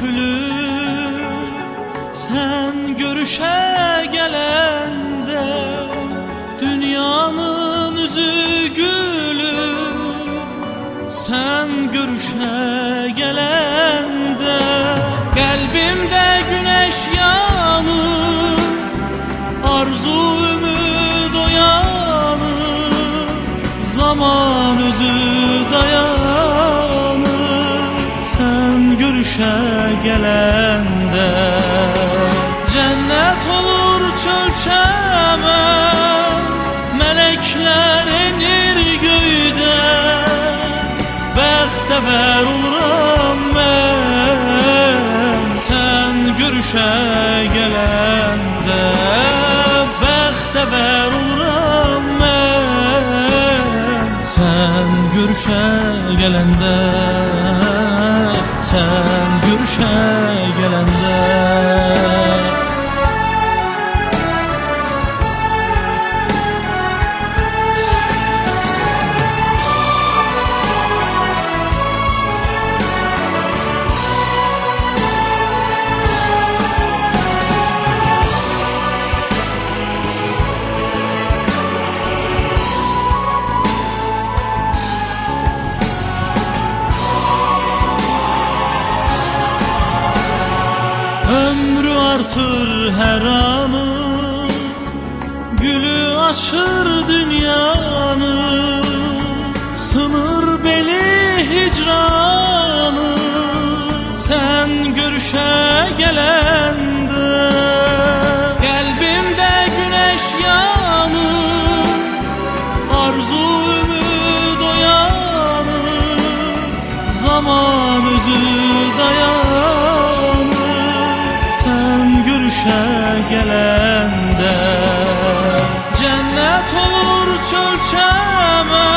dökülür sen görüşe gelende, dünyanın yüzü gülür sen görüşe gelende. Kalbimde güneş yanır, arzu ümid oyanır, zaman özü dayanır sen görüşe gelende. Cennet olur çölçeme, melekler inir göyden, bəxtəvər oluram mən sen görüşe gelende. Bəxtəvər oluram mən sen görüşe gelende, sen görüşe gelende. Ömrü artır her anı, gülü açır dünyanı, sınır beli hicranı sen görüşe gelende. Kalbimde güneş yanır, arzu ümid oyanır, zaman özü dayanır sen görüşe gelende. Cennet olur çölçeme,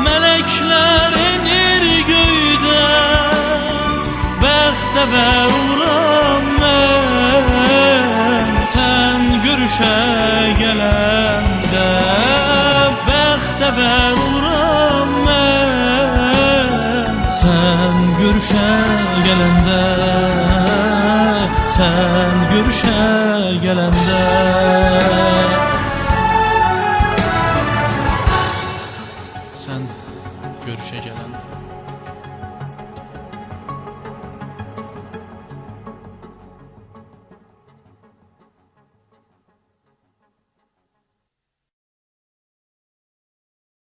melekler inir göyden, bəxtəvər oluram mən sen görüşe gelende. Bəxtəvər oluram mən sen görüşe gelende, sen görüşe gelende. Sen görüşe gelende.